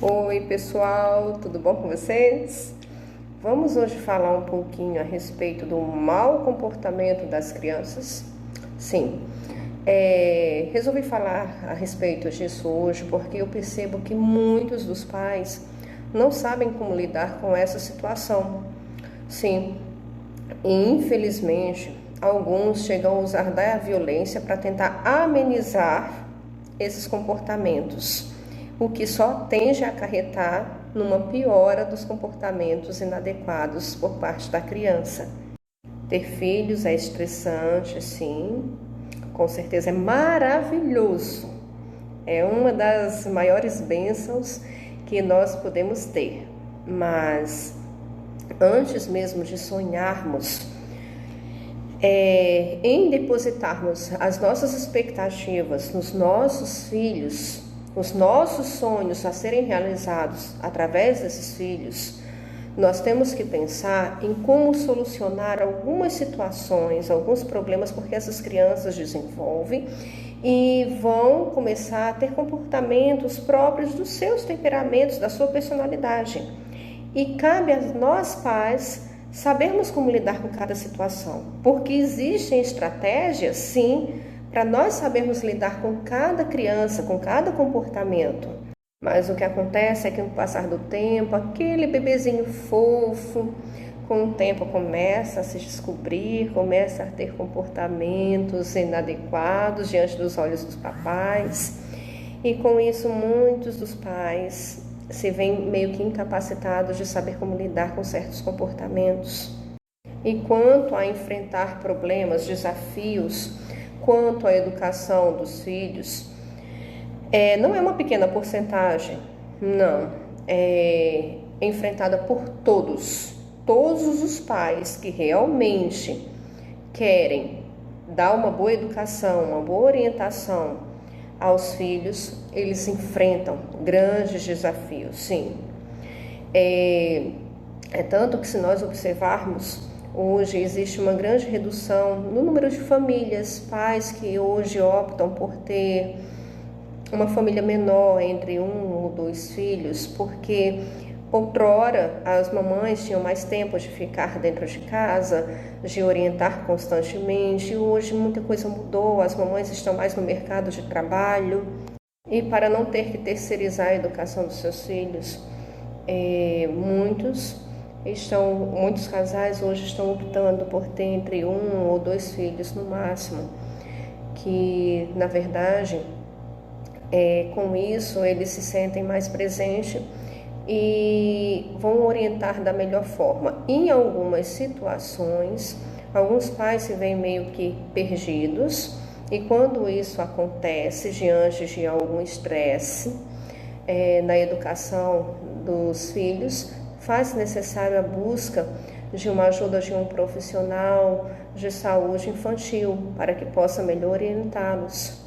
Oi pessoal, tudo bom com vocês? Vamos hoje falar um pouquinho a respeito do mau comportamento das crianças? Sim, resolvi falar a respeito disso hoje porque eu percebo que muitos dos pais não sabem como lidar com essa situação. Sim, e infelizmente alguns chegam a usar da violência para tentar amenizar esses comportamentos, o que só tende a acarretar numa piora dos comportamentos inadequados por parte da criança. Ter filhos é estressante, sim, com certeza é maravilhoso. É uma das maiores bênçãos que nós podemos ter. Mas antes mesmo de sonharmos em depositarmos as nossas expectativas nos nossos filhos, os nossos sonhos a serem realizados através desses filhos, nós temos que pensar em como solucionar algumas situações, alguns problemas, porque essas crianças desenvolvem e vão começar a ter comportamentos próprios dos seus temperamentos, da sua personalidade. E cabe a nós pais sabermos como lidar com cada situação, porque existem estratégias, sim, para nós sabermos lidar com cada criança, com cada comportamento. Mas o que acontece é que no passar do tempo, aquele bebezinho fofo, com o tempo começa a se descobrir, começa a ter comportamentos inadequados diante dos olhos dos papais. E com isso muitos dos pais se veem meio que incapacitados de saber como lidar com certos comportamentos. E quanto a enfrentar problemas, desafios, quanto à educação dos filhos, não é uma pequena porcentagem, não, é enfrentada por todos os pais que realmente querem dar uma boa educação, uma boa orientação aos filhos, eles enfrentam grandes desafios, sim. É tanto que se nós observarmos, hoje existe uma grande redução no número de famílias, pais que hoje optam por ter uma família menor, entre 1 ou 2 filhos, porque outrora as mamães tinham mais tempo de ficar dentro de casa, de orientar constantemente, e hoje muita coisa mudou, as mamães estão mais no mercado de trabalho, e para não ter que terceirizar a educação dos seus filhos, muitos casais hoje estão optando por ter entre 1 ou 2 filhos no máximo, que na verdade com isso eles se sentem mais presentes e vão orientar da melhor forma. Em algumas situações, alguns pais se veem meio que perdidos, e quando isso acontece diante de algum estresse na educação dos filhos, faz necessário a busca de uma ajuda de um profissional de saúde infantil para que possa melhor orientá-los.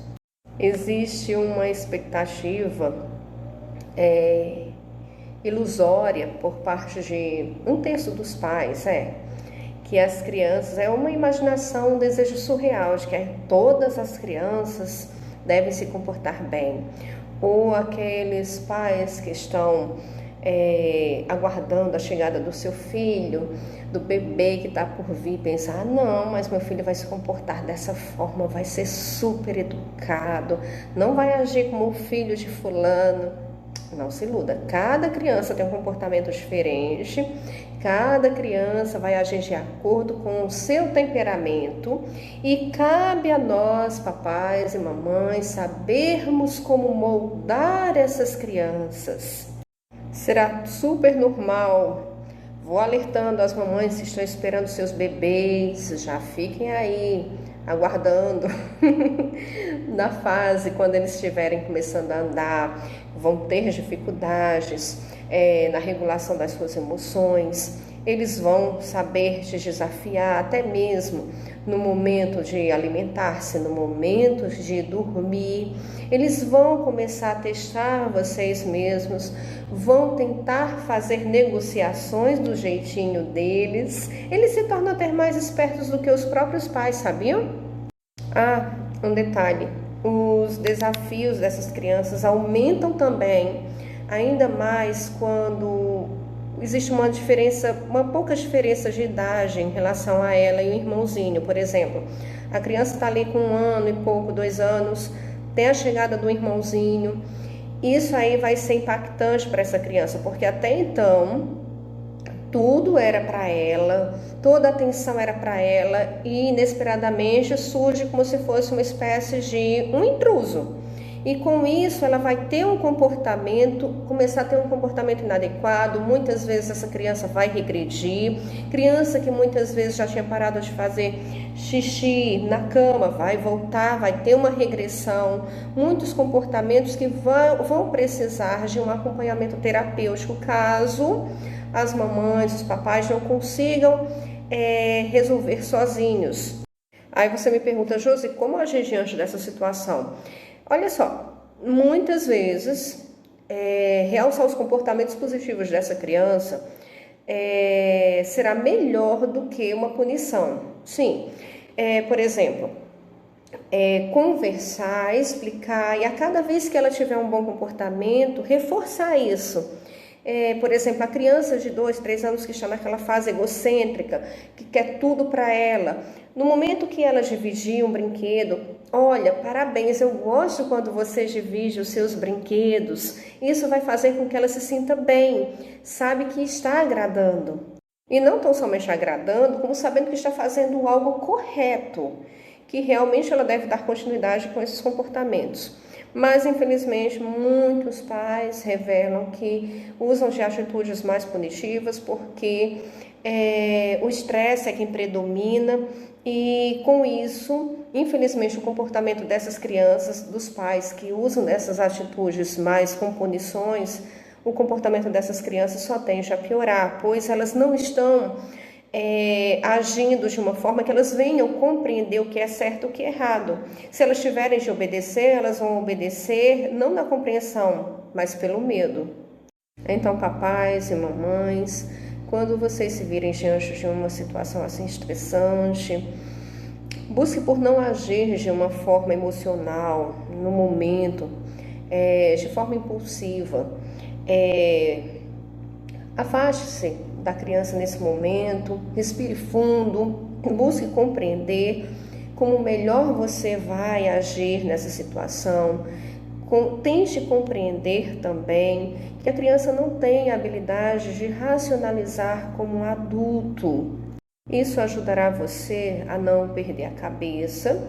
Existe uma expectativa ilusória por parte de 1/3 dos pais, que as crianças, é uma imaginação, um desejo surreal de que todas as crianças devem se comportar bem, ou aqueles pais que estão aguardando a chegada do seu filho, do bebê que está por vir, pensar, não, mas meu filho vai se comportar dessa forma, vai ser super educado, não vai agir como o filho de fulano. Não se iluda, cada criança tem um comportamento diferente, cada criança vai agir de acordo com o seu temperamento e cabe a nós, papais e mamães, sabermos como moldar essas crianças. Será super normal. Vou alertando as mamães que estão esperando seus bebês, já fiquem aí aguardando na fase quando eles estiverem começando a andar, vão ter dificuldades na regulação das suas emoções, eles vão saber te desafiar até mesmo no momento de alimentar-se, no momento de dormir. Eles vão começar a testar vocês mesmos, vão tentar fazer negociações do jeitinho deles. Eles se tornam até mais espertos do que os próprios pais, sabiam? Um detalhe, os desafios dessas crianças aumentam também ainda mais quando existe uma pouca diferença de idade em relação a ela e o irmãozinho, por exemplo. A criança está ali com 1 ano e pouco, 2 anos, tem a chegada do irmãozinho. Isso aí vai ser impactante para essa criança, porque até então tudo era para ela, toda a atenção era para ela e inesperadamente surge como se fosse uma espécie de um intruso. E com isso ela vai ter começar a ter um comportamento inadequado, muitas vezes essa criança vai regredir, criança que muitas vezes já tinha parado de fazer xixi na cama, vai voltar, vai ter uma regressão, muitos comportamentos que vão precisar de um acompanhamento terapêutico, caso as mamães, os papais não consigam resolver sozinhos. Aí você me pergunta, Josi, como agir diante dessa situação? Olha só, muitas vezes realçar os comportamentos positivos dessa criança será melhor do que uma punição. Sim, por exemplo, conversar, explicar e a cada vez que ela tiver um bom comportamento, reforçar isso. Por exemplo, a criança de 2, 3 anos que está naquela fase egocêntrica, que quer tudo para ela. No momento que ela dividir um brinquedo, olha, parabéns, eu gosto quando você divide os seus brinquedos. Isso vai fazer com que ela se sinta bem, sabe que está agradando. E não tão somente agradando, como sabendo que está fazendo algo correto, que realmente ela deve dar continuidade com esses comportamentos. Mas, infelizmente, muitos pais revelam que usam de atitudes mais punitivas porque o estresse é quem predomina e, com isso, infelizmente, o comportamento dessas crianças, dos pais que usam dessas atitudes mais com punições, o comportamento dessas crianças só tende a piorar, pois elas não estão agindo de uma forma que elas venham compreender o que é certo e o que é errado. Se elas tiverem de obedecer, elas vão obedecer não na compreensão, mas pelo medo. Então, papais e mamães, quando vocês se virem diante de uma situação assim estressante, busque por não agir de uma forma emocional, no momento, de forma impulsiva. Afaste-se da criança nesse momento, respire fundo, busque compreender como melhor você vai agir nessa situação. Tente compreender também que a criança não tem a habilidade de racionalizar como um adulto. Isso ajudará você a não perder a cabeça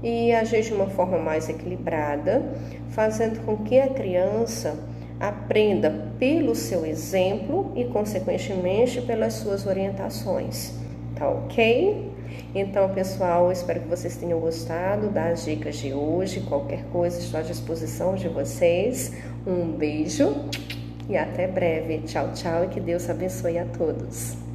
e agir de uma forma mais equilibrada, fazendo com que a criança aprenda pelo seu exemplo e, consequentemente, pelas suas orientações. Tá ok? Então, pessoal, espero que vocês tenham gostado das dicas de hoje. Qualquer coisa, estou à disposição de vocês. Um beijo e até breve. Tchau, tchau e que Deus abençoe a todos.